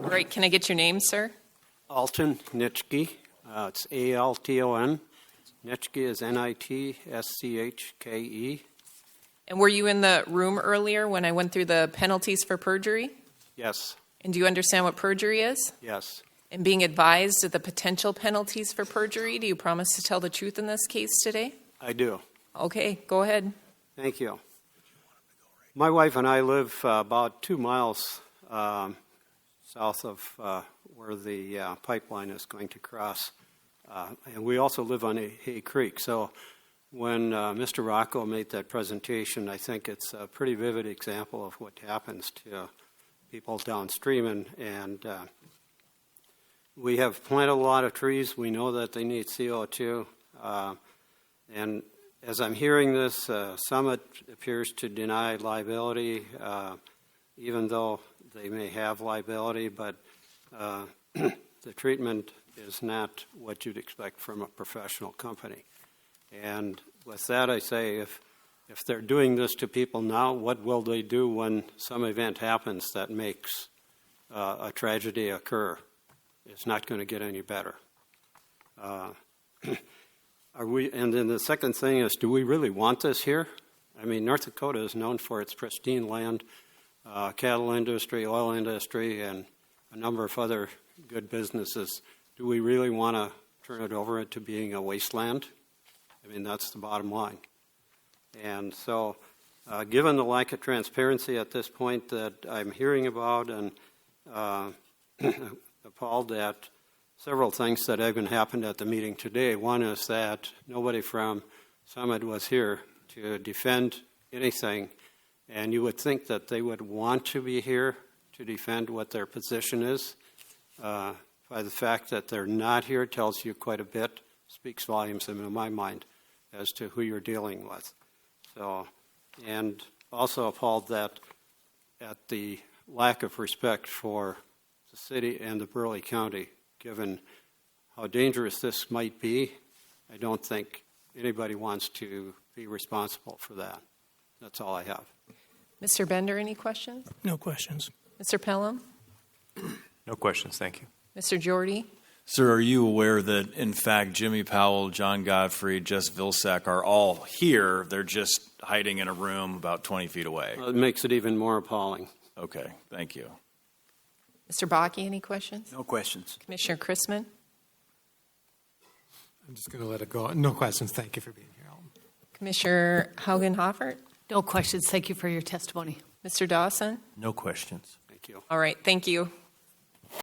All right, can I get your name, sir? Alton Nitschke. It's Alton. Nitschke is Nitschke. And were you in the room earlier when I went through the penalties for perjury? Yes. And do you understand what perjury is? Yes. And being advised of the potential penalties for perjury, do you promise to tell the truth in this case today? I do. Okay, go ahead. Thank you. My wife and I live about 2 miles south of where the pipeline is going to cross. And we also live on Hay Creek. So when Mr. Rocco made that presentation, I think it's a pretty vivid example of what happens to people downstream. And we have planted a lot of trees. We know that they need CO2. And as I'm hearing this, Summit appears to deny liability, even though they may have liability, but the treatment is not what you'd expect from a professional company. And with that, I say, if they're doing this to people now, what will they do when some event happens that makes a tragedy occur? It's not going to get any better. And then the second thing is, do we really want this here? I mean, North Dakota is known for its pristine land, cattle industry, oil industry, and a number of other good businesses. Do we really want to turn it over to being a wasteland? I mean, that's the bottom line. And so, given the lack of transparency at this point that I'm hearing about, and appalled at several things that even happened at the meeting today. One is that nobody from Summit was here to defend anything, and you would think that they would want to be here to defend what their position is. By the fact that they're not here tells you quite a bit, speaks volumes in my mind as to who you're dealing with. So, and also appalled that at the lack of respect for the city and the Burley County, given how dangerous this might be. I don't think anybody wants to be responsible for that. That's all I have. Mr. Bender, any questions? No questions. Mr. Pelham? No questions, thank you. Mr. Jordy? Sir, are you aware that, in fact, Jimmy Powell, John Godfrey, Jess Vilsack are all here? They're just hiding in a room about 20 feet away. Well, it makes it even more appalling. Okay, thank you. Mr. Bakke, any questions? No questions. Commissioner Chrisman? I'm just going to let it go. No questions. Thank you for being here, Alton. Commissioner Haugen-Hoffert? No questions. Thank you for your testimony. Mr. Dawson? No questions. Thank you. All right, thank you.